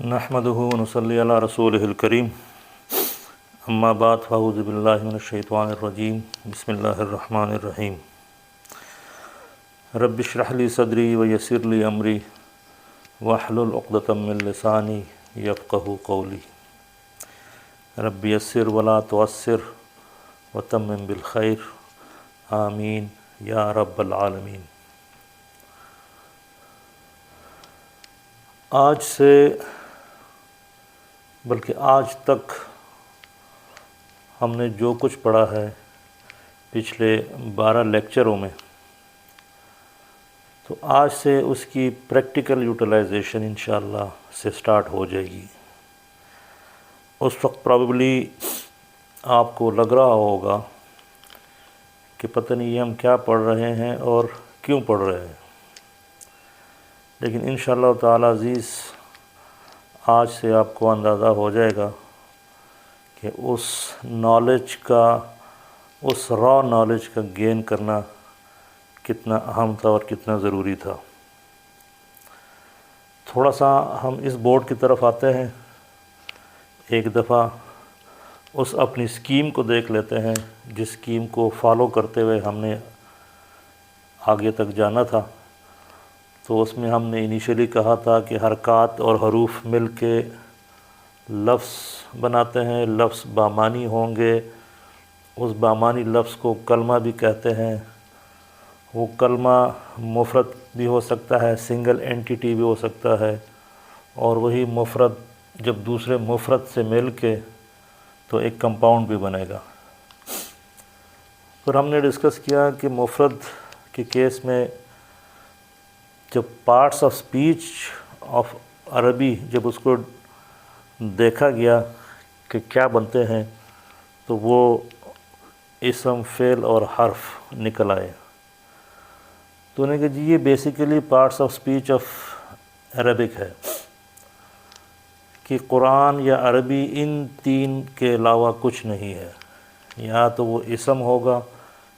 نحمدہ ونصلی علی رسولہ الکریم اما بعد فاعوذ باللہ من الشیطان الرجیم بسم اللہ الرحمن الرحیم رب اشرح لی صدری ویسر لی امری واحلل عقدۃ من لسانی یفقہوا قولی رب یسر ولا تعسر وتمم بالخیر آمین یا رب العالمین۔ آج سے بلکہ آج تک ہم نے جو کچھ پڑھا ہے پچھلے 12 لیکچروں میں، تو آج سے اس کی پریکٹیکل یوٹیلائزیشن انشاءاللہ سے سٹارٹ ہو جائے گی۔ اس وقت پرابیبلی آپ کو لگ رہا ہوگا کہ پتہ نہیں یہ ہم کیا پڑھ رہے ہیں اور کیوں پڑھ رہے ہیں، لیکن انشاءاللہ تعالی عزیز آج سے آپ کو اندازہ ہو جائے گا کہ اس نالج کا، اس را نالج کا گین کرنا کتنا اہم تھا اور کتنا ضروری تھا۔ تھوڑا سا ہم اس بورڈ کی طرف آتے ہیں، ایک دفعہ اس اپنی اسکیم کو دیکھ لیتے ہیں جس اسکیم کو فالو کرتے ہوئے ہم نے آگے تک جانا تھا۔ تو اس میں ہم نے انیشلی کہا تھا کہ حرکات اور حروف مل کے لفظ بناتے ہیں، لفظ بامانی ہوں گے، اس بامانی لفظ کو کلمہ بھی کہتے ہیں۔ وہ کلمہ مفرد بھی ہو سکتا ہے، سنگل اینٹیٹی بھی ہو سکتا ہے، اور وہی مفرد جب دوسرے مفرد سے مل کے تو ایک کمپاؤنڈ بھی بنے گا۔ پھر ہم نے ڈسکس کیا کہ مفرد کے کیس میں جب پارٹس آف سپیچ آف عربی جب اس کو دیکھا گیا کہ کیا بنتے ہیں، تو وہ اسم، فعل اور حرف نکل آئے۔ تو انہیں کہ جی یہ basically parts of speech of Arabic ہے کہ قرآن یا عربی ان تین کے علاوہ کچھ نہیں ہے، یا تو وہ اسم ہوگا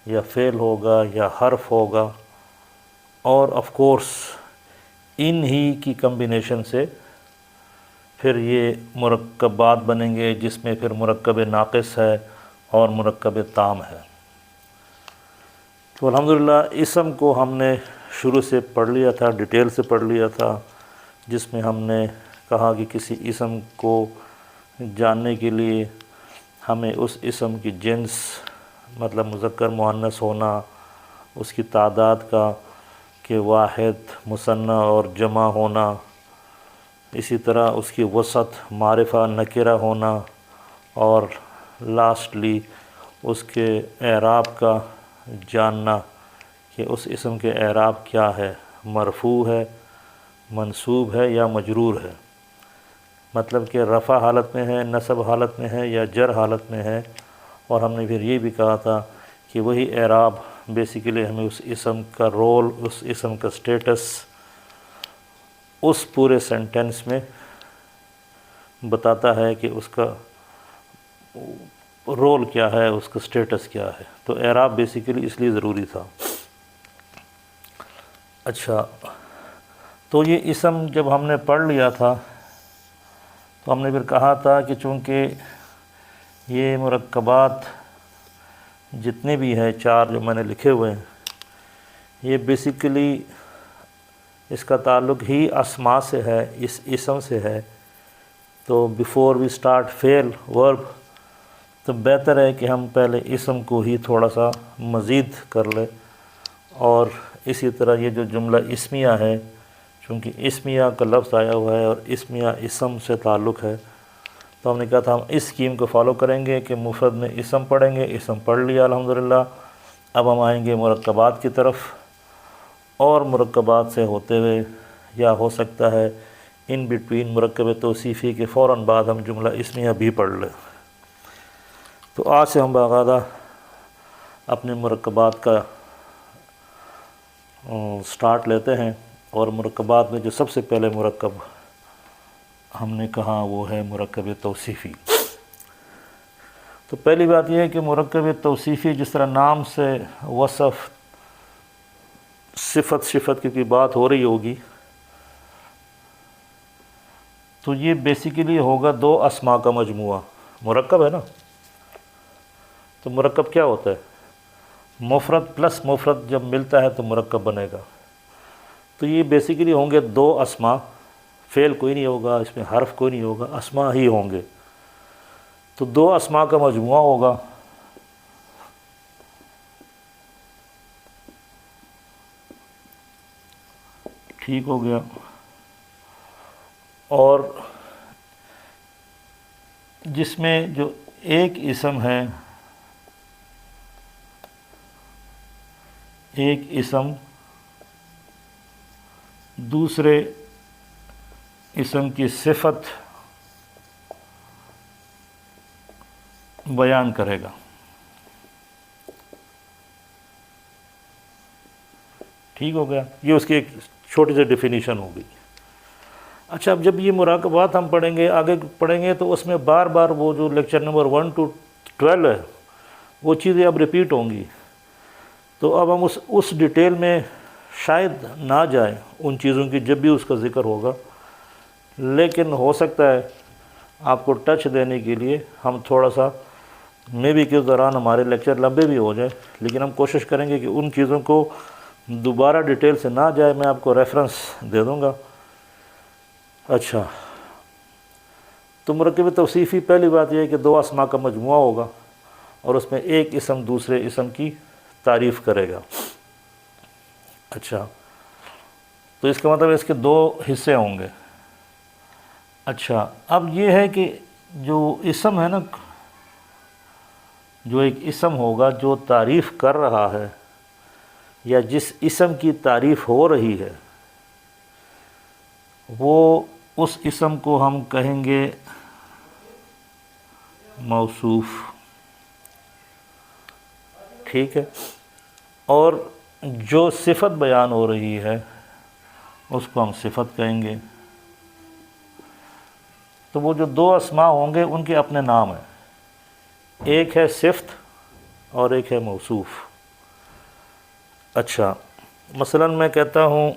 یا فعل ہوگا یا حرف ہوگا، اور آف کورس ان ہی کی کمبینیشن سے پھر یہ مرکبات بنیں گے، جس میں پھر مرکب ناقص ہے اور مرکب تام ہے۔ تو الحمدللہ اسم کو ہم نے شروع سے پڑھ لیا تھا، ڈیٹیل سے پڑھ لیا تھا، جس میں ہم نے کہا کہ کسی اسم کو جاننے کے لیے ہمیں اس اسم کی جنس، مطلب مذکر مؤنث ہونا، اس کی تعداد کا کہ واحد، مثنیٰ اور جمع ہونا، اسی طرح اس کی وسعت، معرفہ، نکرہ ہونا، اور لاسٹلی اس کے اعراب کا جاننا کہ اس اسم کے اعراب کیا ہے، مرفوع ہے، منصوب ہے یا مجرور ہے، مطلب کہ رفع حالت میں ہے، نصب حالت میں ہے یا جر حالت میں ہے۔ اور ہم نے پھر یہ بھی کہا تھا کہ وہی اعراب بیسیکلی ہمیں اس اسم کا رول، اس اسم کا سٹیٹس اس پورے سینٹنس میں بتاتا ہے کہ اس کا رول کیا ہے، اس کا سٹیٹس کیا ہے۔ تو اعراب بیسیکلی اس لیے ضروری تھا۔ اچھا، تو یہ اسم جب ہم نے پڑھ لیا تھا تو ہم نے پھر کہا تھا کہ چونکہ یہ مرکبات جتنے بھی ہیں، 4 جو میں نے لکھے ہوئے ہیں، یہ بیسیکلی اس کا تعلق ہی اسماء سے ہے، اس اسم سے ہے۔ تو بیفور وی سٹارٹ فعل ورب، تو بہتر ہے کہ ہم پہلے اسم کو ہی تھوڑا سا مزید کر لیں۔ اور اسی طرح یہ جو جملہ اسمیہ ہے، چونکہ اسمیہ کا لفظ آیا ہوا ہے اور اسمیہ اسم سے تعلق ہے، تو ہم نے کہا تھا ہم اس اسکیم کو فالو کریں گے کہ مفرد میں اسم پڑھیں گے، اسم پڑھ لیا الحمدللہ۔ اب ہم آئیں گے مرکبات کی طرف، اور مرکبات سے ہوتے ہوئے یا ہو سکتا ہے ان بٹوین مرکب توصیفی کے فوراً بعد ہم جملہ اسمیہ بھی پڑھ لیں۔ تو آج سے ہم باقاعدہ اپنے مرکبات کا سٹارٹ لیتے ہیں، اور مرکبات میں جو سب سے پہلے مرکب ہم نے کہا وہ ہے مرکب توصیفی۔ تو پہلی بات یہ ہے کہ مرکب توصیفی جس طرح نام سے وصف، صفت کی کوئی بات ہو رہی ہوگی، تو تو یہ بیسیکلی ہوگا دو اسماء کا مجموعہ، مرکب ہے نا، تو مرکب کیا ہوتا ہے؟ مفرد پلس مفرد جب ملتا ہے تو مرکب بنے گا۔ تو یہ بیسیکلی ہوں گے دو اسماء، فعل کوئی نہیں ہوگا اس میں، حرف کوئی نہیں ہوگا، اسماء ہی ہوں گے، تو دو اسماء کا مجموعہ ہوگا۔ ٹھیک ہو گیا۔ اور جس میں جو ایک اسم ہے، ایک اسم دوسرے اسم کی صفت بیان کرے گا۔ ٹھیک ہو گیا، یہ اس کی ایک چھوٹی سی ڈیفینیشن ہو گئی۔ اچھا، اب جب یہ مراقبات ہم پڑھیں گے، آگے پڑھیں گے، تو اس میں بار بار وہ جو لیکچر نمبر 1 to 12 ہے وہ چیزیں اب ریپیٹ ہوں گی، تو اب ہم اس ڈیٹیل میں شاید نہ جائیں ان چیزوں کی جب بھی اس کا ذکر ہوگا، لیکن ہو سکتا ہے آپ کو ٹچ دینے کے لیے ہم تھوڑا سا مے بی کے دوران ہمارے لیکچر لمبے بھی ہو جائیں، لیکن ہم کوشش کریں گے کہ ان چیزوں کو دوبارہ ڈیٹیل سے نہ جائے، میں آپ کو ریفرنس دے دوں گا۔ اچھا، تو مرکب توصیفی پہلی بات یہ ہے کہ دو اسماء کا مجموعہ ہوگا اور اس میں ایک اسم دوسرے اسم کی تعریف کرے گا۔ اچھا، تو اس کا مطلب اس کے دو حصے ہوں گے۔ اچھا، اب یہ ہے کہ جو اسم ہے نا، جو ایک اسم ہوگا جو تعریف کر رہا ہے یا جس اسم کی تعریف ہو رہی ہے، وہ اس اسم کو ہم کہیں گے موصوف۔ ٹھیک ہے، اور جو صفت بیان ہو رہی ہے اس کو ہم صفت کہیں گے۔ تو وہ جو دو اسماء ہوں گے ان کے اپنے نام ہیں، ایک ہے صفت اور ایک ہے موصوف۔ اچھا، مثلا میں کہتا ہوں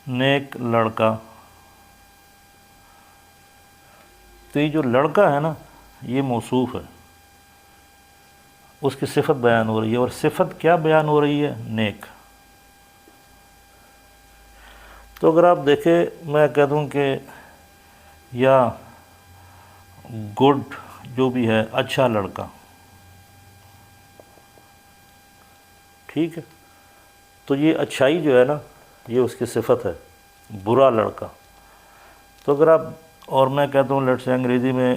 نیک لڑکا، تو یہ جو لڑکا ہے نا یہ موصوف ہے، اس کی صفت بیان ہو رہی ہے، اور صفت کیا بیان ہو رہی ہے؟ نیک۔ تو اگر آپ دیکھیں، میں کہہ دوں کہ یا گڈ جو بھی ہے، اچھا لڑکا، ٹھیک ہے، تو یہ اچھائی جو ہے نا یہ اس کی صفت ہے۔ برا لڑکا، تو اگر آپ، اور میں کہتا ہوں لیٹس سے انگریزی میں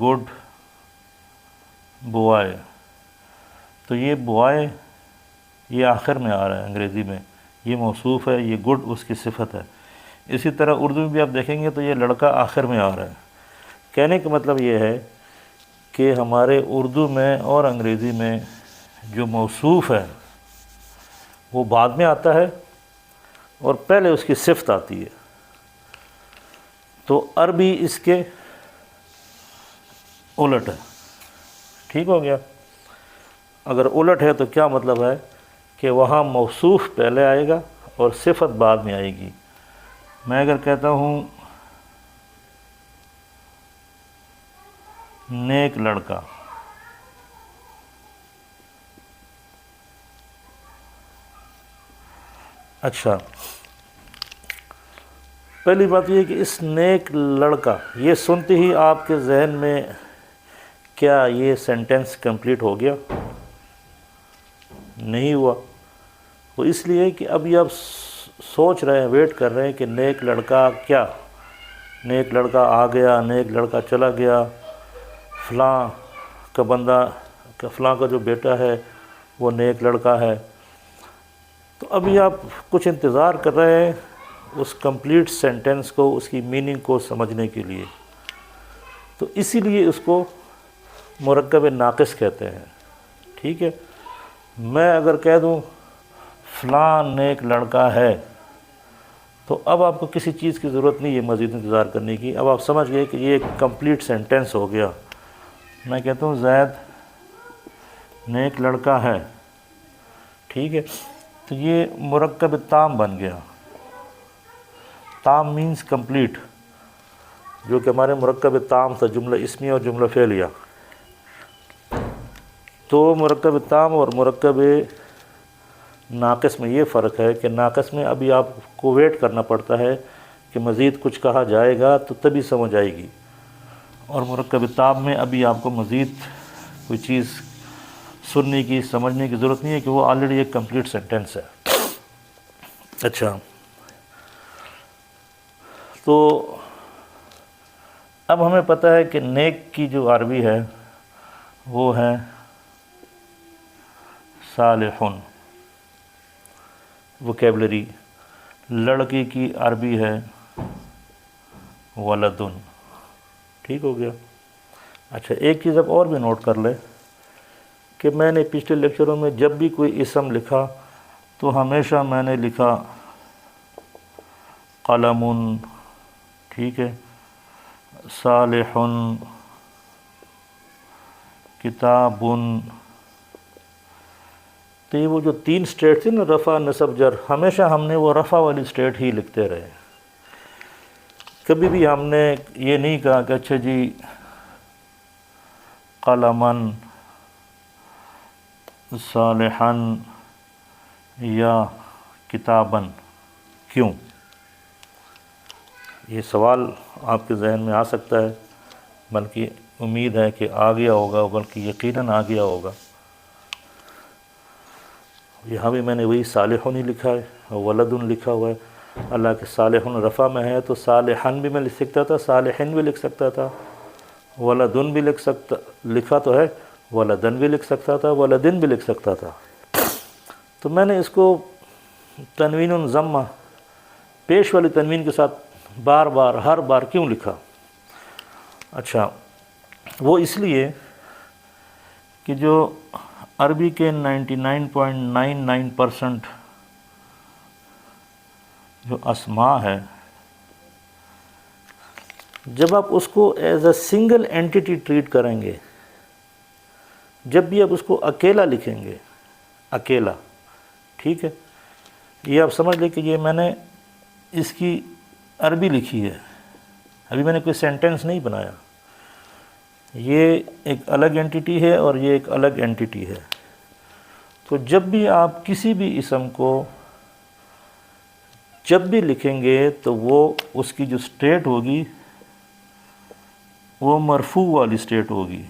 گڈ بوائے، تو یہ بوائے یہ آخر میں آ رہا ہے انگریزی میں، یہ موصوف ہے، یہ گڈ اس کی صفت ہے۔ اسی طرح اردو میں بھی آپ دیکھیں گے تو یہ لڑکا آخر میں آ رہا ہے۔ کہنے کا مطلب یہ ہے کہ ہمارے اردو میں اور انگریزی میں جو موصوف ہے وہ بعد میں آتا ہے اور پہلے اس کی صفت آتی ہے۔ تو عربی اس کے الٹ ہے۔ ٹھیک ہو گیا؟ اگر الٹ ہے تو کیا مطلب ہے کہ وہاں موصوف پہلے آئے گا اور صفت بعد میں آئے گی۔ میں اگر کہتا ہوں نیک لڑکا، اچھا، پہلی بات یہ ہے کہ اس نیک لڑکا، یہ سنتے ہی آپ کے ذہن میں کیا یہ سینٹنس کمپلیٹ ہو گیا؟ نہیں ہوا۔ وہ اس لیے کہ ابھی آپ سوچ رہے ہیں، ویٹ کر رہے ہیں کہ نیک لڑکا کیا، نیک لڑکا آ گیا، نیک لڑکا چلا گیا، فلاں کا بندہ، فلاں کا جو بیٹا ہے وہ نیک لڑکا ہے۔ تو ابھی آپ کچھ انتظار کر رہے ہیں اس کمپلیٹ سینٹنس کو، اس کی میننگ کو سمجھنے کے لیے، تو اسی لیے اس کو مرکب ناقص کہتے ہیں۔ ٹھیک ہے، میں اگر کہہ دوں فلاں نیک لڑکا ہے، تو اب آپ کو کسی چیز کی ضرورت نہیں ہے مزید انتظار کرنے کی، اب آپ سمجھ گئے کہ یہ ایک کمپلیٹ سینٹنس ہو گیا۔ میں کہتا ہوں زید نیک لڑکا ہے، ٹھیک ہے، تو یہ مرکب تام بن گیا. تام مینز کمپلیٹ، جو کہ ہمارے مرکب تام تھا، جملہ اسمی اور جملہ فعلیہ. تو مرکب تام اور مرکب ناقص میں یہ فرق ہے کہ ناقص میں ابھی آپ کو ویٹ کرنا پڑتا ہے کہ مزید کچھ کہا جائے گا تو تبھی سمجھ آئے گی، اور مرکب تام میں ابھی آپ کو مزید کوئی چیز سننے کی سمجھنے کی ضرورت نہیں ہے کہ وہ آلریڈی ایک کمپلیٹ سینٹینس ہے. اچھا، تو اب ہمیں پتہ ہے کہ نیک کی جو عربی ہے وہ ہے صالحن وکیبلری. لڑکی کی عربی ہے ولدن. ٹھیک ہو گیا. اچھا، ایک چیز اب اور بھی نوٹ کر لے کہ میں نے پچھلے لیکچروں میں جب بھی کوئی اسم لکھا تو ہمیشہ میں نے لکھا قلم، ٹھیک ہے، صالح، کتاب. تو یہ وہ جو 3 اسٹیٹ تھی نا، رفع نصب جر، ہمیشہ ہم نے وہ رفع والی اسٹیٹ ہی لکھتے رہے. کبھی بھی ہم نے یہ نہیں کہا کہ اچھا جی قلمن صالحن یا کتابن. کیوں؟ یہ سوال آپ کے ذہن میں آ سکتا ہے، بلکہ امید ہے کہ آ گیا ہوگا، بلکہ یقیناً آ گیا ہوگا. یہاں بھی میں نے وہی صالحن ہی لکھا ہے، ولدن لکھا ہوا ہے. اللہ کے صالحن رفع میں ہے تو صالحن بھی میں لکھ سکتا تھا، صالحن بھی لکھ سکتا تھا، ولدن بھی لکھا تو ہے، ولدن بھی لکھ سکتا تھا، ولدن بھی لکھ سکتا تھا. تو میں نے اس کو تنوین ضمہ پیش والی تنوین کے ساتھ بار بار ہر بار کیوں لکھا؟ اچھا، وہ اس لیے کہ جو عربی کے 99.99% جو اسماء ہے، جب آپ اس کو as a single entity treat کریں گے، جب بھی آپ اس کو اکیلا لکھیں گے، اکیلا، ٹھیک ہے، یہ آپ سمجھ لیں کہ یہ میں نے اس کی عربی لکھی ہے، ابھی میں نے کوئی سینٹنس نہیں بنایا. یہ ایک الگ اینٹیٹی ہے اور یہ ایک الگ اینٹیٹی ہے. تو جب بھی آپ کسی بھی اسم کو جب بھی لکھیں گے تو وہ اس کی جو اسٹیٹ ہوگی وہ مرفوع والی اسٹیٹ ہوگی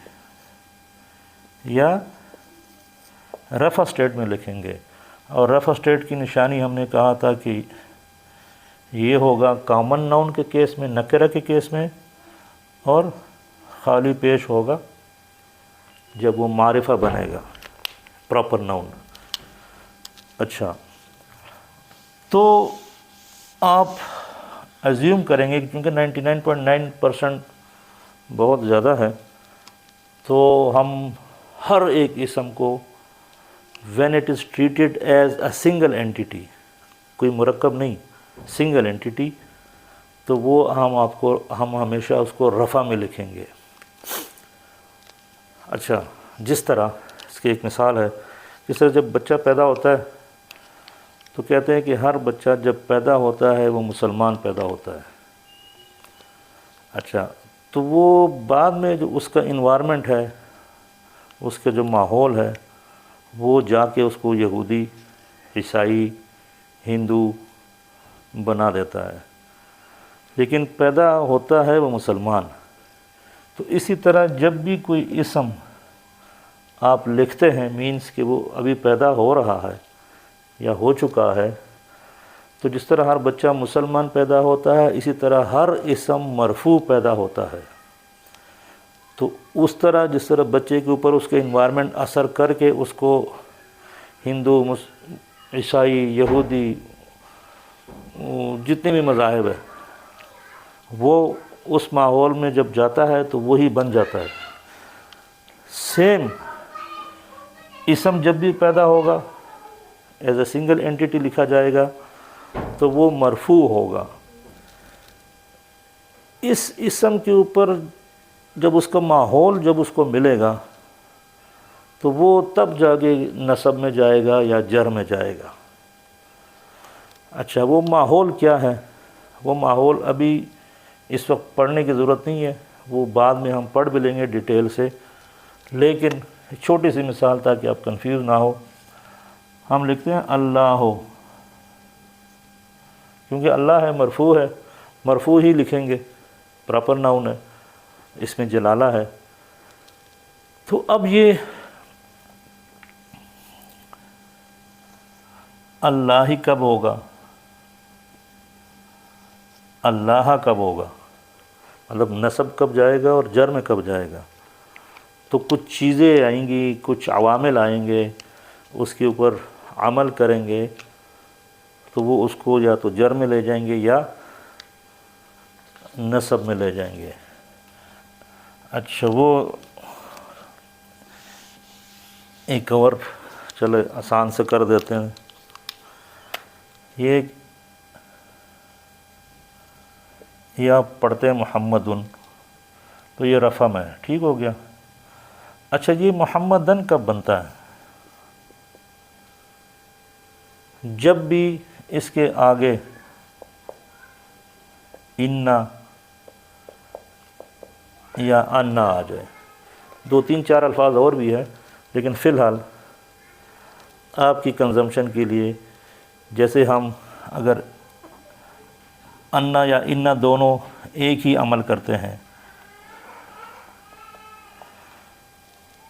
یا رفع اسٹیٹ میں لکھیں گے. اور رفع اسٹیٹ کی نشانی ہم نے کہا تھا کہ یہ ہوگا کامن ناؤن کے کیس میں، نکرہ کے کیس میں، اور خالی پیش ہوگا جب وہ معرفہ بنے گا، پراپر ناؤن. اچھا، تو آپ ایزیوم کریں گے کہ چونکہ 99.9% بہت زیادہ ہے، تو ہم ہر ایک اسم کو when it is treated as a single entity، کوئی مرکب نہیں، سنگل اینٹیٹی، تو وہ ہم ہمیشہ اس کو رفع میں لکھیں گے. اچھا، جس طرح اس کی ایک مثال ہے، جس طرح جب بچہ پیدا ہوتا ہے تو کہتے ہیں کہ ہر بچہ جب پیدا ہوتا ہے وہ مسلمان پیدا ہوتا ہے. اچھا، تو وہ بعد میں جو اس کا انوائرمنٹ ہے، اس کا جو ماحول ہے، وہ جا کے اس کو یہودی، عیسائی، ہندو بنا دیتا ہے، لیکن پیدا ہوتا ہے وہ مسلمان. تو اسی طرح جب بھی کوئی اسم آپ لکھتے ہیں، مینس کہ وہ ابھی پیدا ہو رہا ہے یا ہو چکا ہے، تو جس طرح ہر بچہ مسلمان پیدا ہوتا ہے، اسی طرح ہر اسم مرفوع پیدا ہوتا ہے. تو اس طرح جس طرح بچے کے اوپر اس کے انوائرمنٹ اثر کر کے اس کو ہندو، عیسائی، یہودی، جتنے بھی مذاہب ہیں، وہ اس ماحول میں جب جاتا ہے تو وہی بن جاتا ہے. سیم اسم جب بھی پیدا ہوگا ایز اے سنگل اینٹیٹی لکھا جائے گا تو وہ مرفوع ہوگا. اس اسم کے اوپر جب اس کا ماحول جب اس کو ملے گا تو وہ تب جا کے نسب میں جائے گا یا جر میں جائے گا۔ اچھا، وہ ماحول کیا ہے؟ وہ ماحول ابھی اس وقت پڑھنے کی ضرورت نہیں ہے، وہ بعد میں ہم پڑھ بھی لیں گے ڈیٹیل سے، لیکن ایک چھوٹی سی مثال تاکہ آپ کنفیوز نہ ہو۔ ہم لکھتے ہیں اللہ ہو، کیونکہ اللہ ہے، مرفوع ہے، مرفوع ہی لکھیں گے، پراپر ناؤن ہے، اس میں جلالہ ہے۔ تو اب یہ اللہ ہی کب ہوگا، اللہ کب ہوگا، مطلب نسب کب جائے گا اور جر میں کب جائے گا؟ تو کچھ چیزیں آئیں گی، کچھ عوامل آئیں گے، اس کے اوپر عمل کریں گے تو وہ اس کو یا تو جر میں لے جائیں گے یا نسب میں لے جائیں گے۔ اچھا، وہ ایک اور چلے آسان سے کر دیتے ہیں۔ یہ آپ پڑھتے ہیں محمدن، تو یہ رفع میں ہے، ٹھیک ہو گیا۔ اچھا، یہ محمدن کب بنتا ہے؟ جب بھی اس کے آگے انا یا انا آ جائے۔ دو تین چار الفاظ اور بھی ہے، لیکن فی الحال آپ کی کنزمپشن کے لیے، جیسے ہم اگر انا یا انا دونوں ایک ہی عمل کرتے ہیں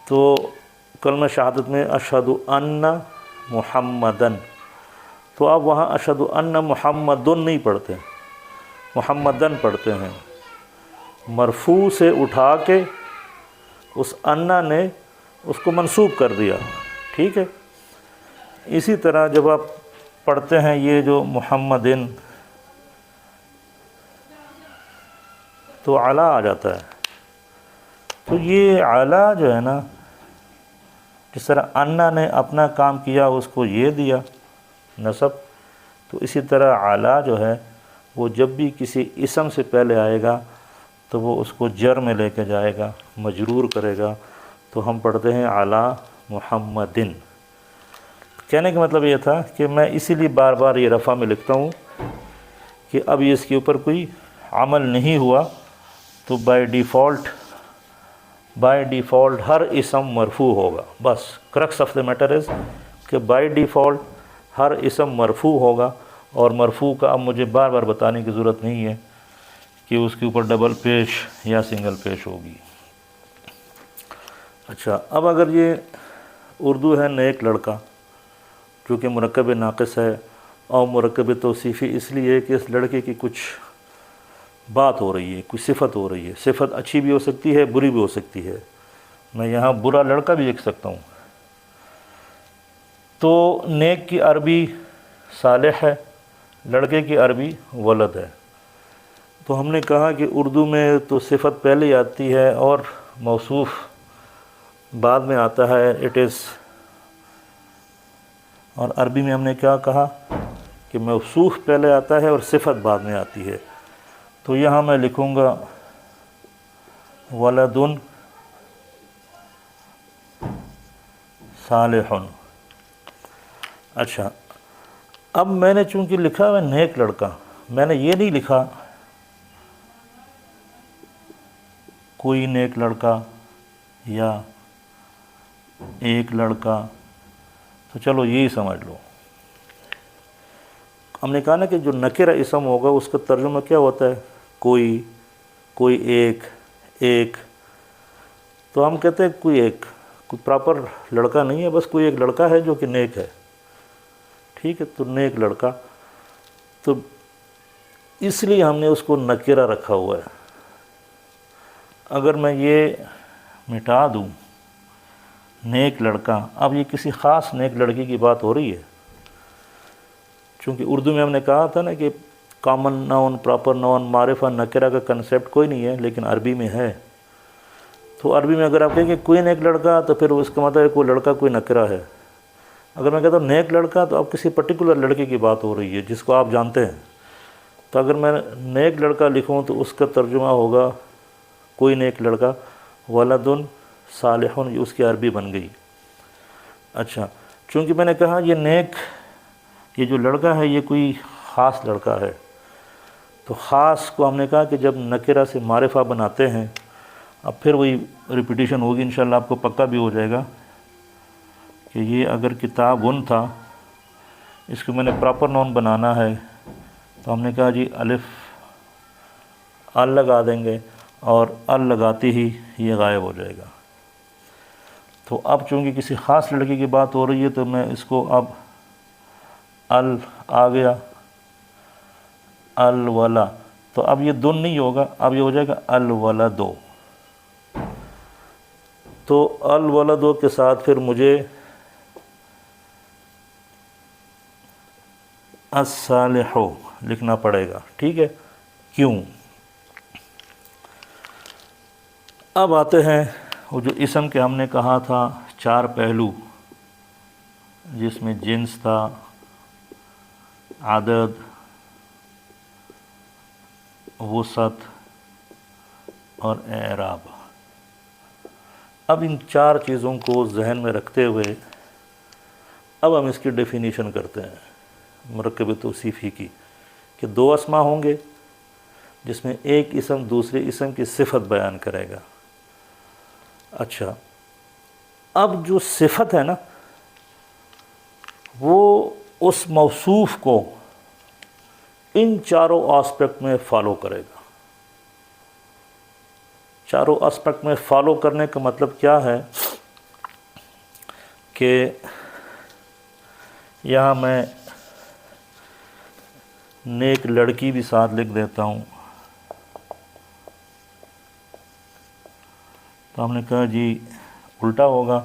تو کلمہ شہادت میں اشہد ان محمدن، تو آپ وہاں اشہد ان محمدن نہیں پڑھتے، محمدن پڑھتے ہیں۔ مرفوع سے اٹھا کے اس انا نے اس کو منصوب کر دیا، ٹھیک ہے۔ اسی طرح جب آپ پڑھتے ہیں یہ جو محمدن، تو علی آ جاتا ہے، تو یہ علی جو ہے نا، جس طرح انا نے اپنا کام کیا اس کو یہ دیا نسب، تو اسی طرح علی جو ہے وہ جب بھی کسی اسم سے پہلے آئے گا تو وہ اس کو جر میں لے کے جائے گا، مجرور کرے گا، تو ہم پڑھتے ہیں علی محمدن۔ کہنے کا مطلب یہ تھا کہ میں اسی لیے بار بار یہ رفع میں لکھتا ہوں کہ اب یہ اس کے اوپر کوئی عمل نہیں ہوا، تو بائی ڈیفالٹ ہر اسم مرفوع ہوگا۔ بس crux of the matter is کہ بائی ڈیفالٹ ہر اسم مرفوع ہوگا، اور مرفوع کا اب مجھے بار بار بتانے کی ضرورت نہیں ہے کہ اس کے اوپر ڈبل پیش یا سنگل پیش ہوگی۔ اچھا، اب اگر یہ اردو ہے نیک لڑکا، جو کہ مرکب ناقص ہے، اور مرکب توصیفی اس لیے کہ اس لڑکے کی کچھ بات ہو رہی ہے، کوئی صفت ہو رہی ہے، صفت اچھی بھی ہو سکتی ہے، بری بھی ہو سکتی ہے، میں یہاں برا لڑکا بھی لکھ سکتا ہوں۔ تو نیک کی عربی صالح ہے، لڑکے کی عربی ولد ہے۔ تو ہم نے کہا کہ اردو میں تو صفت پہلے آتی ہے اور موصوف بعد میں آتا ہے، اٹ از، اور عربی میں ہم نے کیا کہا کہ موصوف پہلے آتا ہے اور صفت بعد میں آتی ہے۔ تو یہاں میں لکھوں گا ولدن صالح۔ اچھا، اب میں نے چونکہ لکھا ہے نیک لڑکا، میں نے یہ نہیں لکھا کوئی نیک لڑکا یا ایک لڑکا، تو چلو یہی سمجھ لو۔ ہم نے کہا نا کہ جو نکرہ اسم ہوگا اس کا ترجمہ کیا ہوتا ہے؟ کوئی ایک، تو ہم کہتے ہیں کوئی پراپر لڑکا نہیں ہے، بس کوئی ایک لڑکا ہے جو کہ نیک ہے، ٹھیک ہے۔ تو نیک لڑکا، تو اس لیے ہم نے اس کو نکرہ رکھا ہوا ہے۔ اگر میں یہ مٹا دوں نیک لڑکا، اب یہ کسی خاص نیک لڑکی کی بات ہو رہی ہے، چونکہ اردو میں ہم نے کہا تھا نا کہ کامن ناؤن، پراپر ناؤن، معرفہ، نکرہ کا کنسیپٹ کوئی نہیں ہے، لیکن عربی میں ہے۔ تو عربی میں اگر آپ کہیں کہ کوئی نیک لڑکا، تو پھر اس کا مطلب ہے کوئی لڑکا کوئی نکرہ ہے۔ اگر میں کہتا ہوں نیک لڑکا، تو اب کسی پرٹیکولر لڑکے کی بات ہو رہی ہے جس کو آپ جانتے ہیں۔ تو اگر میں نیک لڑکا لکھوں تو اس کا ترجمہ ہوگا کوئی نیک لڑکا، ولدن صالح، یہ اس کی عربی بن گئی۔ اچھا، چونکہ میں نے کہا یہ نیک، یہ جو لڑکا ہے یہ کوئی خاص لڑکا ہے، تو خاص کو ہم نے کہا کہ جب نکرہ سے معرفہ بناتے ہیں، اب پھر وہی ریپیٹیشن ہوگی انشاءاللہ، آپ کو پکا بھی ہو جائے گا کہ یہ اگر کتابن تھا، اس کو میں نے پراپر نون بنانا ہے، تو ہم نے کہا جی الف ال لگا دیں گے، اور ال لگاتے ہی یہ غائب ہو جائے گا۔ تو اب چونکہ کسی خاص لڑکی کی بات ہو رہی ہے تو میں اس کو اب ال آ گیا الولا، تو اب یہ دن نہیں ہوگا، اب یہ ہو جائے گا الولدو۔ تو الولدو کے ساتھ پھر مجھے الصالحو لکھنا پڑے گا، ٹھیک ہے؟ کیوں؟ اب آتے ہیں وہ جو اسم کے ہم نے کہا تھا 4 پہلو، جس میں جنس تھا، عدد، وسعت اور اعراب۔ اب ان 4 چیزوں کو ذہن میں رکھتے ہوئے اب ہم اس کی ڈیفینیشن کرتے ہیں مرکب توصیفی کی، کہ 2 اسما ہوں گے جس میں ایک اسم دوسرے اسم کی صفت بیان کرے گا۔ اچھا، اب جو صفت ہے نا وہ اس موصوف کو ان 4 آسپیکٹ میں فالو کرے گا۔ 4 آسپیکٹ میں فالو کرنے کا مطلب کیا ہے کہ یہاں میں نیک لڑکی بھی ساتھ لکھ دیتا ہوں، تو ہم نے کہا جی الٹا ہوگا،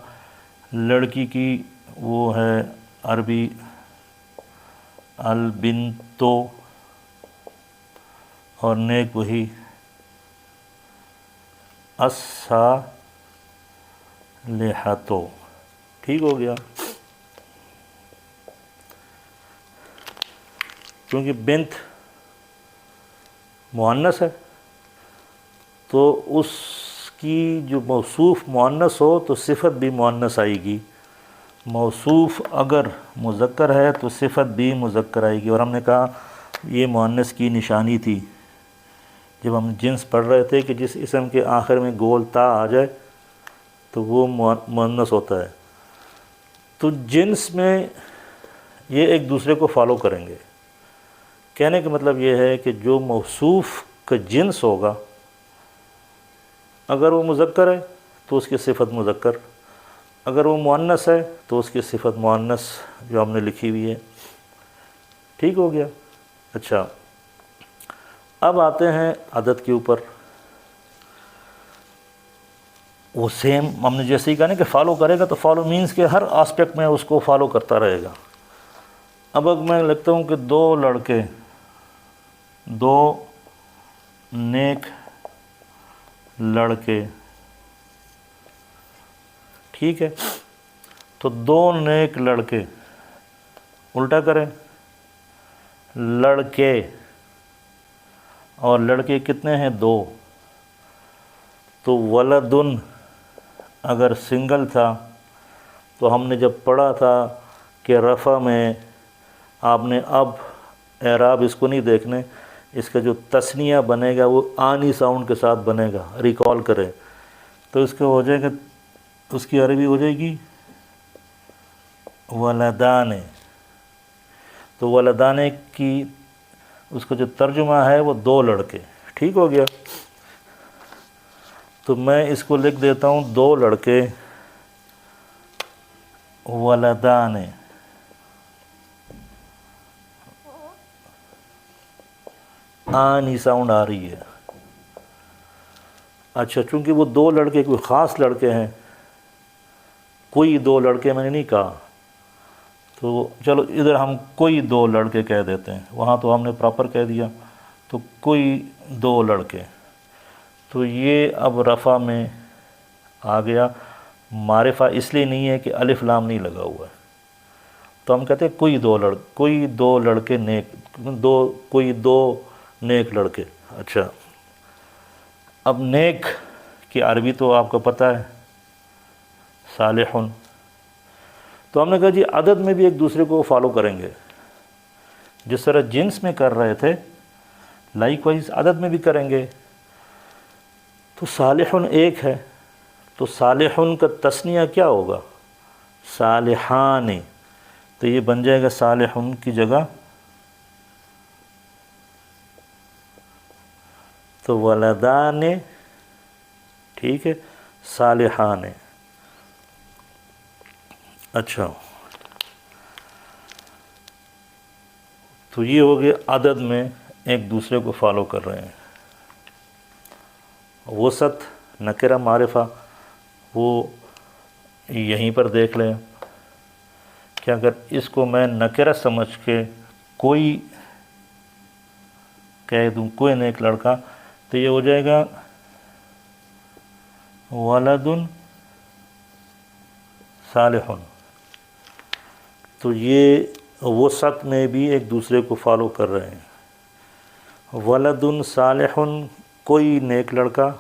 لڑکی کی وہ ہے عربی البنتو، اور نیک وہی الصالحتو، ٹھیک ہو گیا؟ کیونکہ بنت مؤنث ہے تو اس کی جو موصوف مؤنث ہو تو صفت بھی مؤنث آئے گی، موصوف اگر مذکر ہے تو صفت بھی مذکر آئے گی۔ اور ہم نے کہا یہ مؤنث کی نشانی تھی جب ہم جنس پڑھ رہے تھے کہ جس اسم کے آخر میں گول تا آ جائے تو وہ مؤنث ہوتا ہے۔ تو جنس میں یہ ایک دوسرے کو فالو کریں گے۔ کہنے کا مطلب یہ ہے کہ جو موصوف کا جنس ہوگا اگر وہ مذکر ہے تو اس کی صفت مذکر، اگر وہ مؤنث ہے تو اس کی صفت مؤنث جو ہم نے لکھی ہوئی ہے، ٹھیک ہو گیا؟ اچھا، اب آتے ہیں عدد کے اوپر۔ وہ سیم ہم نے جیسے ہی کہا نا کہ فالو کرے گا، تو فالو مینز کہ ہر آسپیکٹ میں اس کو فالو کرتا رہے گا۔ اب میں لکھتا ہوں کہ 2 لڑکے، 2 نیک لڑکے، ٹھیک ہے؟ تو 2 نیک لڑکے، الٹا کریں، لڑکے، اور لڑکے کتنے ہیں؟ 2۔ تو ولدن اگر سنگل تھا تو ہم نے جب پڑھا تھا کہ رفع میں آپ نے اب اعراب اس کو نہیں دیکھنے، اس کا جو تثنیہ بنے گا وہ آنی ساؤنڈ کے ساتھ بنے گا، ریکال کرے تو اس کو ہو جائے گا، اس کی عربی ہو جائے گی ولدان۔ تو ولدان کی اس کا جو ترجمہ ہے وہ 2 لڑکے، ٹھیک ہو گیا؟ تو میں اس کو لکھ دیتا ہوں 2 لڑکے ولدان۔ آنی ساؤنڈ آ رہی ہے۔ اچھا، چونکہ وہ 2 لڑکے کوئی خاص لڑکے ہیں، کوئی 2 لڑکے میں نے نہیں کہا، تو چلو ادھر ہم کوئی 2 لڑکے کہہ دیتے ہیں، وہاں تو ہم نے پراپر کہہ دیا، تو کوئی 2 لڑکے۔ تو یہ اب رفع میں آ گیا، معرفہ اس لیے نہیں ہے کہ الف لام نہیں لگا ہوا ہے، تو ہم کہتے ہیں کوئی 2 لڑکے نیک، کوئی 2 نیک لڑکے۔ اچھا، اب نیک کی عربی تو آپ کو پتہ ہے صالحن، تو ہم نے کہا جی عدد میں بھی ایک دوسرے کو فالو کریں گے، جس طرح جنس میں کر رہے تھے لائک وائز عدد میں بھی کریں گے۔ تو صالحن ایک ہے، تو صالحن کا تثنیہ کیا ہوگا؟ صالحان، تو یہ بن جائے گا صالحن کی جگہ تو ولدان، ٹھیک ہے، صالحان۔ اچھا، تو یہ ہو گیا عدد میں ایک دوسرے کو فالو کر رہے ہیں۔ وسط نکرہ معرفہ وہ یہیں پر دیکھ لیں کہ اگر اس کو میں نکرہ سمجھ کے کوئی کہہ دوں، کوئی نیک لڑکا، تو یہ ہو جائے گا ولد صالح۔ تو یہ وسط میں بھی ایک دوسرے کو فالو کر رہے ہیں۔ ولد صالح کوئی نیک لڑکا،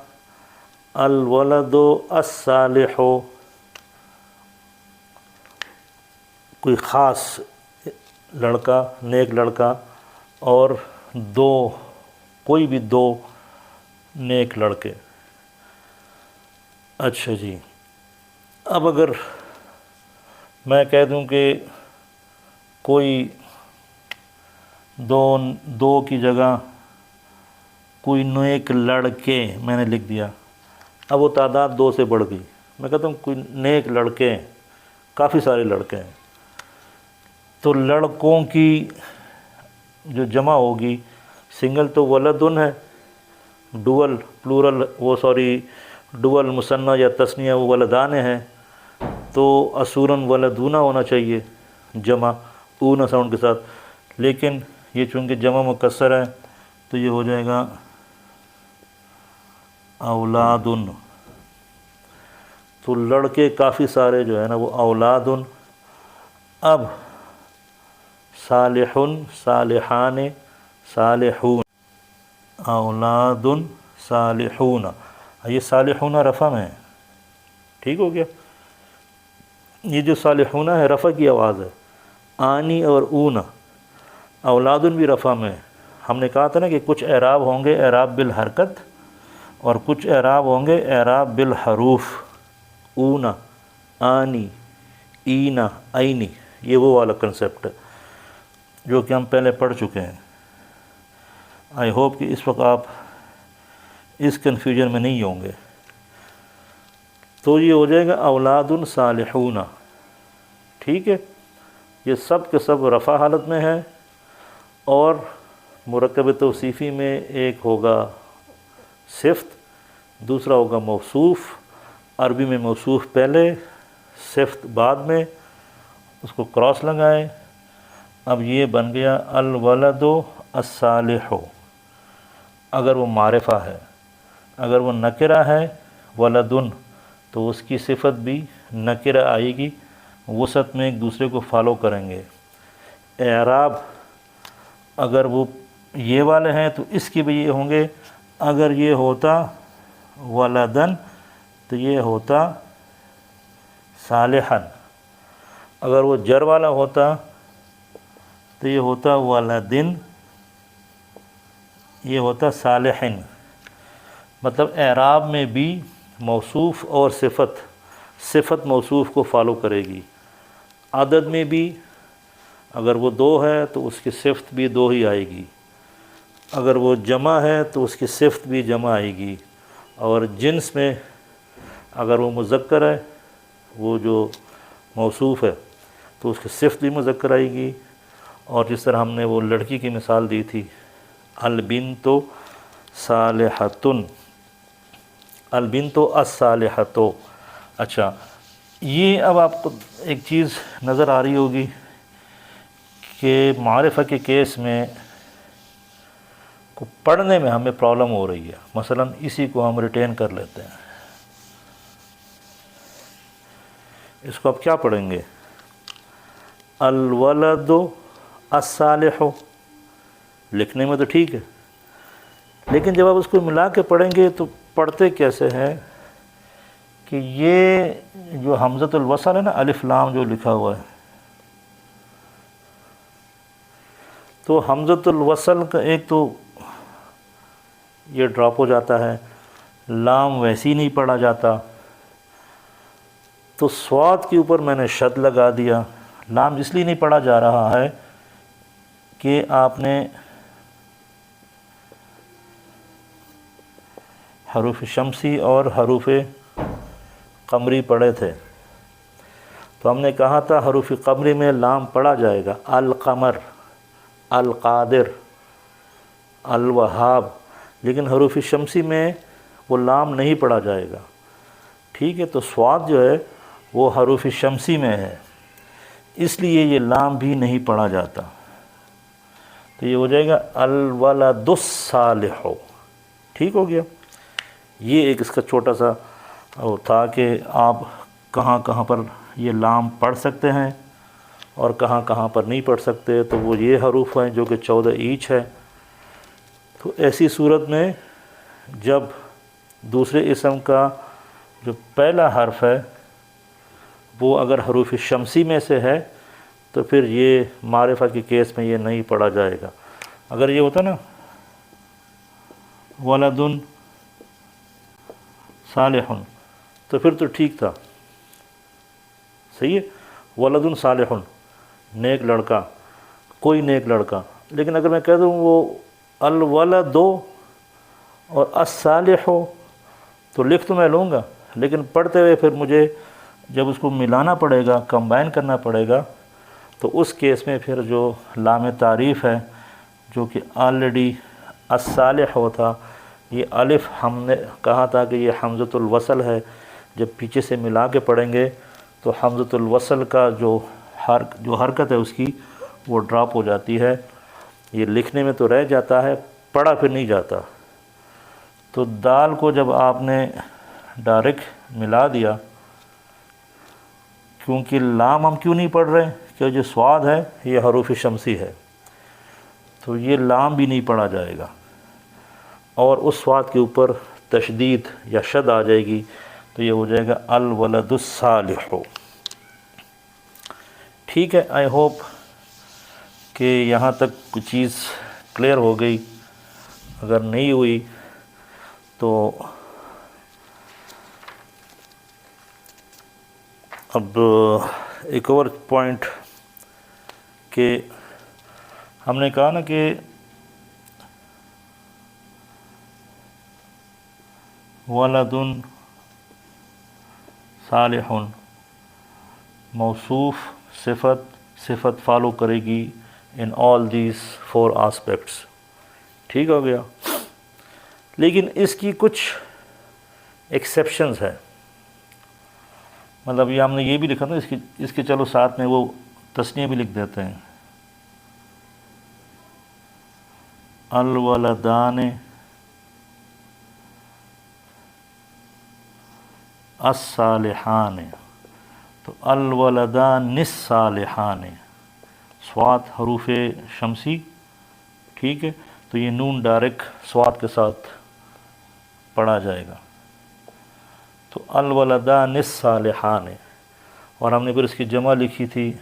الولد الصالح کوئی خاص لڑکا، نیک لڑکا، اور دو، کوئی بھی دو نیک لڑکے۔ اچھا جی، اب اگر میں کہہ دوں کہ کوئی دو کی جگہ کوئی نیک لڑکے میں نے لکھ دیا، اب وہ تعداد دو سے بڑھ گئی، میں کہتا ہوں کوئی نیک لڑکے، کافی سارے لڑکے ہیں، تو لڑکوں کی جو جمع ہوگی، سنگل تو ولدن ہے، ڈول پلورل ڈول مثنیٰ یا تثنیہ وہ ولدان ہے، تو اصولاً ولدون ہونا چاہیے جمع اون ساؤنڈ کے ساتھ، لیکن یہ چونکہ جمع مکسر ہے تو یہ ہو جائے گا اولادن۔ تو لڑکے کافی سارے جو ہے نا وہ اولادن۔ اب صالحن، صالحان، صالحون، اولاد صالحون، یہ صالحون رفع میں ہے، ٹھیک ہو گیا۔ یہ جو صالحون ہے رفع کی آواز ہے، آنی اور اون، اولادن بھی رفع میں ہے۔ ہم نے کہا تھا نا کہ کچھ اعراب ہوں گے اعراب بالحرکت اور کچھ اعراب ہوں گے اعراب بالحروف، اون، آنی، اینا، عینی، یہ وہ والا کنسیپٹ ہے جو کہ ہم پہلے پڑھ چکے ہیں۔ آئی ہوپ کہ اس وقت آپ اس کنفیوژن میں نہیں ہوں گے۔ تو یہ ہو جائے گا اولاد صالحون، ٹھیک ہے۔ یہ سب کے سب رفع حالت میں ہے، اور مرکب توصیفی میں ایک ہوگا صفت، دوسرا ہوگا موصوف۔ عربی میں موصوف پہلے، صفت بعد میں، اس کو کراس لگائیں۔ اب یہ بن گیا الولد الصالح، اگر وہ معرفہ ہے۔ اگر وہ نکرہ ہے ولدن تو اس کی صفت بھی نکرہ آئے گی، وسط میں ایک دوسرے کو فالو کریں گے۔ اعراب اگر وہ یہ والے ہیں تو اس کی بھی یہ ہوں گے، اگر یہ ہوتا ولدن تو یہ ہوتا صالحن، اگر وہ جر والا ہوتا تو یہ ہوتا ولدن، یہ ہوتا صالحن۔ مطلب اعراب میں بھی موصوف اور صفت موصوف کو فالو کرے گی۔ عدد میں بھی اگر وہ دو ہے تو اس کی صفت بھی دو ہی آئے گی، اگر وہ جمع ہے تو اس کی صفت بھی جمع آئے گی، اور جنس میں اگر وہ مذکر ہے، وہ جو موصوف ہے، تو اس کی صفت بھی مذکر آئے گی۔ اور جس طرح ہم نے وہ لڑکی کی مثال دی تھی، البنت صالحۃ، البنت الصالحۃ۔ اچھا، یہ اب آپ کو ایک چیز نظر آ رہی ہوگی کہ معرفہ کے کیس میں کو پڑھنے میں ہمیں پرابلم ہو رہی ہے۔ مثلا اسی کو ہم ریٹین کر لیتے ہیں، اس کو آپ کیا پڑھیں گے؟ الولد الصالح، لکھنے میں تو ٹھیک ہے، لیکن جب آپ اس کو ملا کے پڑھیں گے تو پڑھتے کیسے ہیں کہ یہ جو حمزۃ الوصل ہے نا، الف لام جو لکھا ہوا ہے، تو حمزۃ الوصل کا ایک تو یہ ڈراپ ہو جاتا ہے، لام ویسے ہی نہیں پڑھا جاتا، تو صاد کے اوپر میں نے شد لگا دیا۔ لام اس لیے نہیں پڑھا جا رہا ہے کہ آپ نے حروف شمسی اور حروف قمری پڑھے تھے، تو ہم نے کہا تھا حروف قمری میں لام پڑھا جائے گا، القمر، القادر، الوہاب، لیکن حروف شمسی میں وہ لام نہیں پڑھا جائے گا، ٹھیک ہے؟ تو صاد جو ہے وہ حروف شمسی میں ہے، اس لیے یہ لام بھی نہیں پڑھا جاتا، تو یہ ہو جائے گا الولد الصالح، ٹھیک ہو گیا؟ یہ ایک اس کا چھوٹا سا وہ تھا کہ آپ کہاں کہاں پر یہ لام پڑھ سکتے ہیں اور کہاں کہاں پر نہیں پڑھ سکتے، تو وہ یہ حروف ہیں جو کہ 14 ایچ ہے۔ تو ایسی صورت میں جب دوسرے اسم کا جو پہلا حرف ہے وہ اگر حروف شمسی میں سے ہے تو پھر یہ معرفہ کے کیس میں یہ نہیں پڑھا جائے گا۔ اگر یہ ہوتا نا ولد صالح تو پھر تو ٹھیک تھا، صحیح ہے، ولد صالح، نیک لڑکا، کوئی نیک لڑکا، لیکن اگر میں کہہ دوں وہ الولد اور الصالح تو لکھ تو میں لوں گا، لیکن پڑھتے ہوئے پھر مجھے جب اس کو ملانا پڑے گا، کمبائن کرنا پڑے گا، تو اس کیس میں پھر جو لام تعریف ہے جو کہ آلریڈی الصالح ہوتا، یہ الف ہم نے کہا تھا کہ یہ حمزۃ الوصل ہے، جب پیچھے سے ملا کے پڑھیں گے تو حمزۃ الوصل کا جو حرکت ہے اس کی وہ ڈراپ ہو جاتی ہے، یہ لکھنے میں تو رہ جاتا ہے، پڑھا پھر نہیں جاتا۔ تو دال کو جب آپ نے ڈائریکٹ ملا دیا، کیونکہ لام ہم کیوں نہیں پڑھ رہے کہ جو صاد ہے یہ حروف شمسی ہے، تو یہ لام بھی نہیں پڑھا جائے گا، اور اس صاد کے اوپر تشدید یا شد آ جائے گی، تو یہ ہو جائے گا الولد الصالح، ٹھیک ہے؟ آئی ہوپ کہ یہاں تک کچھ چیز کلیئر ہو گئی، اگر نہیں ہوئی تو اب ایک اور پوائنٹ کہ ہم نے کہا نا کہ ولد صالح موصوف صفت فالو کرے گی ان آل دیز 4 آسپیکٹس، ٹھیک ہو گیا؟ لیکن اس کی کچھ ایکسیپشنز ہے، مطلب یہ ہم نے یہ بھی لکھا تھا، اس کے چلو ساتھ میں وہ تسنیہ بھی لکھ دیتے ہیں، الولدان الصالحان، تو الولدان الصالحان، صاد حروف شمسی، ٹھیک ہے؟ تو یہ نون ڈائریکٹ صاد کے ساتھ پڑھا جائے گا، تو الولدان الصالحان، اور ہم نے پھر اس کی جمع لکھی تھی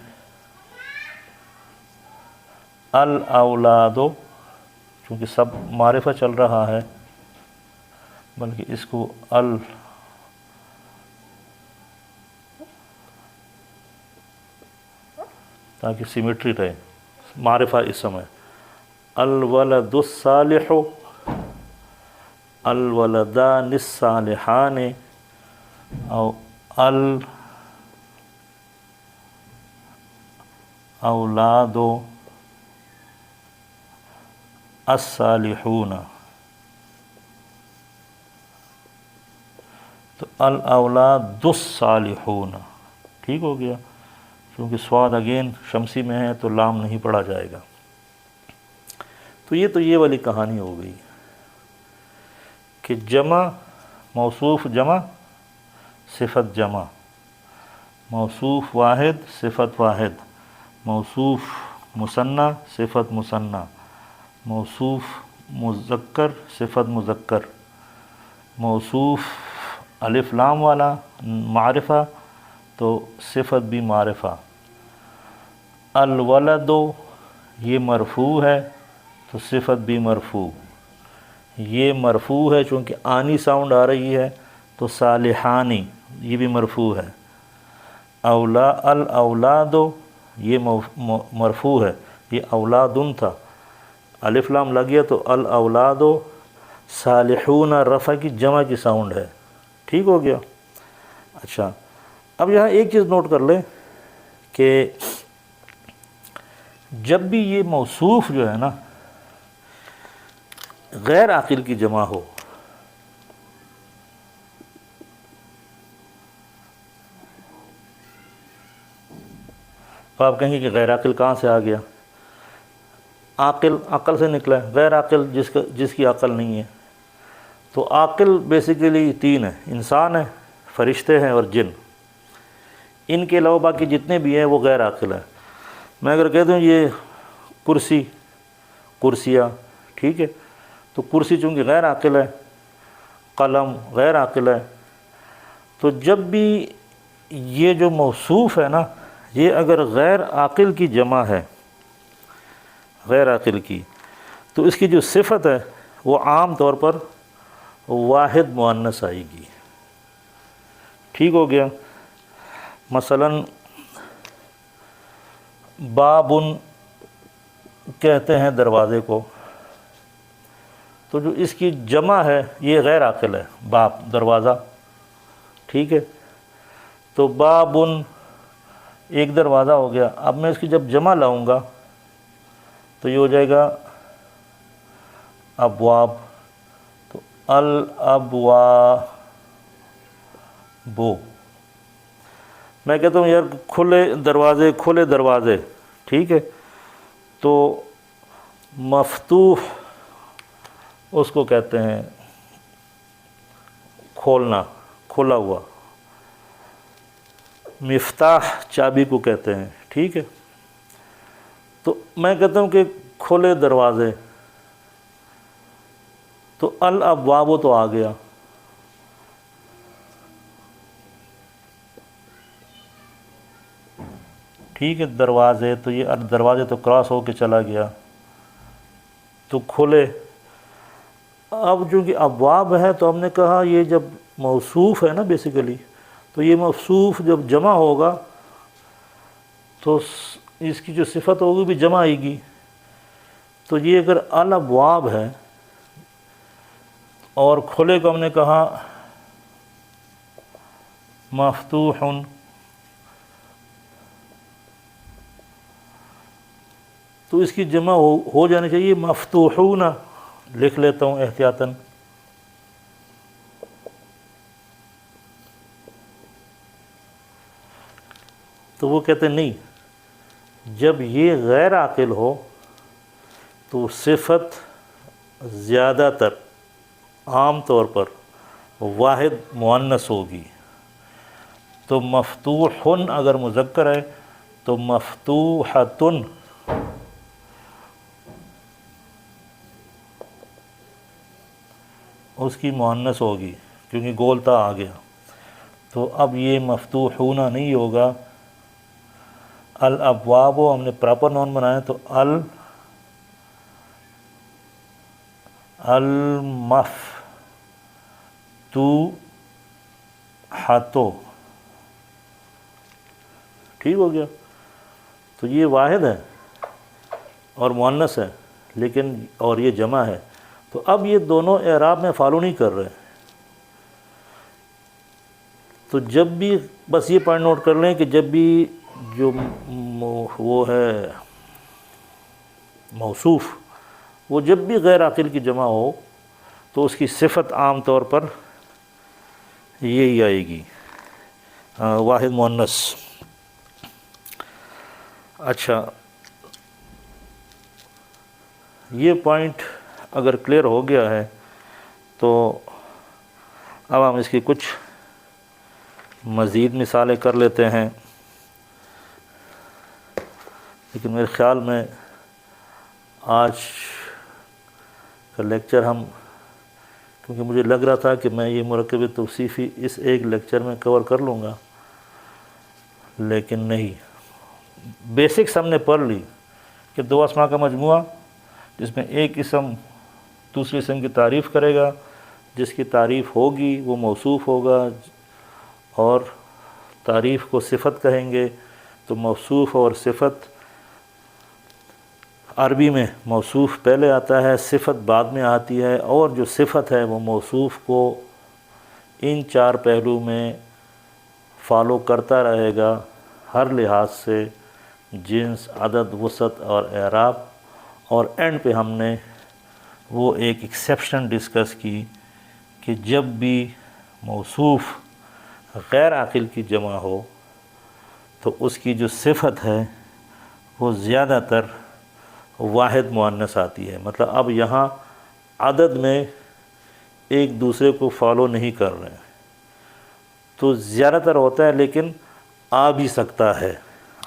الاولاد، چونکہ سب معرفہ چل رہا ہے، بلکہ اس کو تاکہ سیمیٹری رہے، معرفہ اسم ہے، الولد الصالح، الولدان الصالحان، او الاولاد الصالحون، تو الاولاد الصالحون، ٹھیک ہو گیا؟ کیونکہ صاد اگین شمسی میں ہے تو لام نہیں پڑھا جائے گا۔ تو یہ والی کہانی ہو گئی کہ جمع، موصوف جمع، صفت جمع، موصوف واحد، صفت واحد، موصوف مثنی، صفت مثنی، موصوف مذکر، صفت مذکر، موصوف الف لام والا معرفہ تو صفت بھی معرفہ. الولد یہ مرفوع ہے تو صفت بھی مرفوع. یہ مرفوع ہے چونکہ آنی ساؤنڈ آ رہی ہے تو صالحانی یہ بھی مرفوع ہے. الاولاد یہ مرفوع ہے، یہ اولادن تھا، الف لام لگ گیا تو الاولاد. صالحون رفع کی جمع کی ساؤنڈ ہے. ٹھیک ہو گیا. اچھا اب یہاں ایک چیز نوٹ کر لیں کہ جب بھی یہ موصوف جو ہے نا غیر عاقل کی جمع ہو، تو آپ کہیں گے کہ غیر عاقل کہاں سے آ گیا؟ عاقل عقل سے نکلا ہے، غیر عاقل جس کی عقل نہیں ہے. تو عاقل بیسیکلی تین ہیں، انسان ہے، فرشتے ہیں اور جن. ان کے علاوہ باقی جتنے بھی ہیں وہ غیر عاقل ہیں. میں اگر کہہ دوں یہ کرسیاں، ٹھیک ہے، تو کرسی چونکہ غیر عاقل ہے، قلم غیر عاقل ہے. تو جب بھی یہ جو موصوف ہے نا یہ اگر غیر عاقل کی جمع ہے، غیر عاقل کی، تو اس کی جو صفت ہے وہ عام طور پر واحد مؤنث آئے گی. ٹھیک ہو گیا. مثلا بابن کہتے ہیں دروازے کو، تو جو اس کی جمع ہے یہ غیر عاقل ہے، باب دروازہ. ٹھیک ہے، تو بابن ایک دروازہ ہو گیا. اب میں اس کی جب جمع لاؤں گا تو یہ ہو جائے گا ابواب. تو الابواب. میں کہتا ہوں یار کھلے دروازے، ٹھیک ہے، تو مفتوح اس کو کہتے ہیں کھولنا، کھلا ہوا. مفتاح چابی کو کہتے ہیں. ٹھیک ہے، تو میں کہتا ہوں کہ کھلے دروازے، تو الابواب تو آ گیا. ٹھیک ہے، دروازے، تو یہ دروازے تو کراس ہو کے چلا گیا تو کھلے. اب چونکہ ابواب ہے تو ہم نے کہا یہ جب موصوف ہے نا بیسیکلی، تو یہ موصوف جب جمع ہوگا تو اس کی جو صفت ہوگی بھی جمع آئے گی. تو یہ اگر الابواب ہے اور کھلے کو ہم نے کہا مفتوح، تو اس کی جمع ہو جانی چاہیے مفتوحون. لکھ لیتا ہوں احتیاطاً. تو وہ کہتے ہیں نہیں، جب یہ غیر عاقل ہو تو صفت زیادہ تر عام طور پر واحد مؤنث ہوگی. تو مفتوحن اگر مذکر ہے تو مفتوحتن اس کی مؤنث ہوگی کیونکہ گولتا آ گیا. تو اب یہ مفتوحون نہیں ہوگا. الابواب ہم نے پراپر نون بنایا تو المفتوحتو. ٹھیک ہو گیا. تو یہ واحد ہے اور مؤنث ہے لیکن اور یہ جمع ہے. تو اب یہ دونوں اعراب میں فالو نہیں کر رہے. تو جب بھی بس یہ پوائنٹ نوٹ کر لیں کہ جب بھی جو وہ ہے موصوف وہ جب بھی غیر عاقل کی جمع ہو تو اس کی صفت عام طور پر یہی آئے گی، واحد مؤنث. اچھا یہ پوائنٹ اگر کلیئر ہو گیا ہے تو اب ہم اس کی کچھ مزید مثالیں کر لیتے ہیں. لیکن میرے خیال میں آج کا لیکچر ہم کیونکہ مجھے لگ رہا تھا کہ میں یہ مرکب توصیفی اس ایک لیکچر میں کور کر لوں گا، لیکن نہیں، بیسکس ہم نے پڑھ لی کہ دو اسماء کا مجموعہ جس میں ایک اسم دوسرے اسم کی تعریف کرے گا، جس کی تعریف ہوگی وہ موصوف ہوگا، اور تعریف کو صفت کہیں گے تو موصوف اور صفت، عربی میں موصوف پہلے آتا ہے، صفت بعد میں آتی ہے، اور جو صفت ہے وہ موصوف کو ان چار پہلو میں فالو کرتا رہے گا ہر لحاظ سے، جنس، عدد، وسعت اور اعراب، اور اینڈ پہ ہم نے وہ ایک ایکسیپشن ڈسکس کی کہ جب بھی موصوف غیر عاقل کی جمع ہو تو اس کی جو صفت ہے وہ زیادہ تر واحد مؤنث آتی ہے، مطلب اب یہاں عدد میں ایک دوسرے کو فالو نہیں کر رہے ہیں، تو زیادہ تر ہوتا ہے لیکن آ بھی سکتا ہے،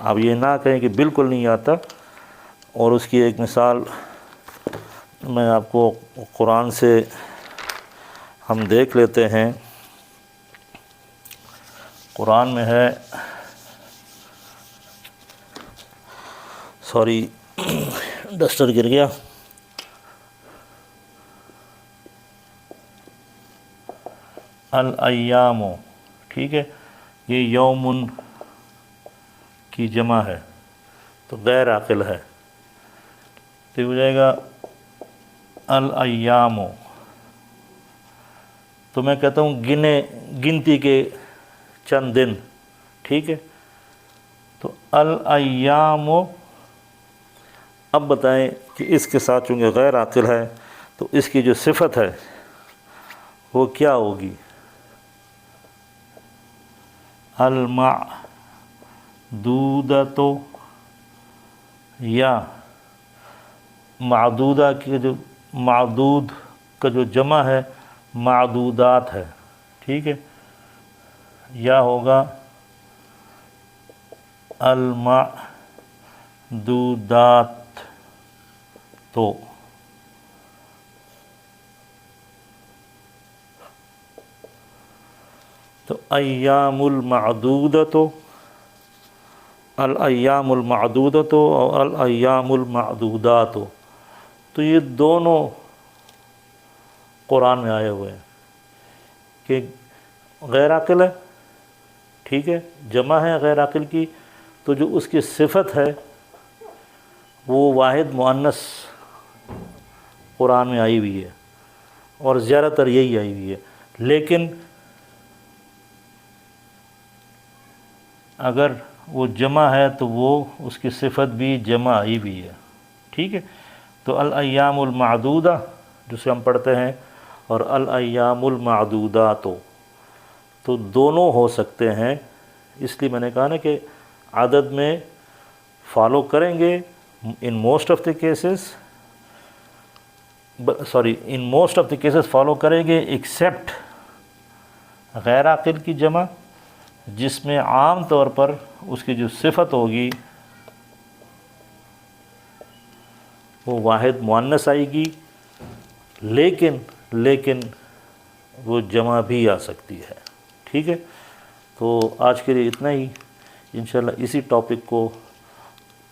آپ یہ نہ کہیں کہ بالکل نہیں آتا۔ اور اس کی ایک مثال میں آپ کو قرآن سے ہم دیکھ لیتے ہیں، قرآن میں ہے، سوری ڈسٹر گر گیا، الایام، ٹھیک ہے، یہ یومن کی جمع ہے تو غیر عاقل ہے، تو ہو جائے گا الایام، تو میں کہتا ہوں گنتی کے چند دن، ٹھیک ہے، تو الایام، اب بتائیں کہ اس کے ساتھ چونکہ غیر عاقل ہے تو اس کی جو صفت ہے وہ کیا ہوگی؟ المعدودۃ، یا معدودہ کی جو معدود کا جو جمع ہے معدودات ہے، ٹھیک ہے، یا ہوگا المعدودات، تو ایام المعدودۃ، الایام المعدودۃ اور الایام المعدودات، تو یہ دونوں قرآن میں آئے ہوئے ہیں کہ غیر عاقل ہے، ٹھیک ہے، جمع ہے غیر عاقل کی، تو جو اس کی صفت ہے وہ واحد مؤنث قرآن میں آئی ہوئی ہے، اور زیادہ تر یہی آئی ہوئی ہے، لیکن اگر وہ جمع ہے تو وہ اس کی صفت بھی جمع آئی ہوئی ہے، ٹھیک ہے، تو الایام المعدودہ جسے ہم پڑھتے ہیں اور الایام المعدودات، تو دونوں ہو سکتے ہیں، اس لیے میں نے کہا نا کہ عدد میں فالو کریں گے in most of the cases follow کریں گے ایکسیپٹ غیر عاقل کی جمع، جس میں عام طور پر اس کی جو صفت ہوگی وہ واحد مؤنث آئے گی، لیکن وہ جمع بھی آ سکتی ہے، ٹھیک ہے۔ تو آج کے لیے اتنا ہی، انشاءاللہ اسی ٹاپک کو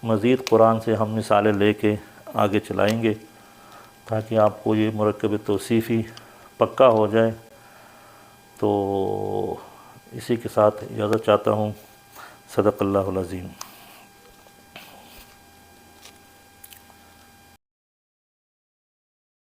مزید قرآن سے ہم مثالیں لے کے آگے چلائیں گے تاکہ آپ کو یہ مرکب توصیفی پکا ہو جائے۔ تو اسی کے ساتھ اجازت چاہتا ہوں، صدق اللہ العظیم۔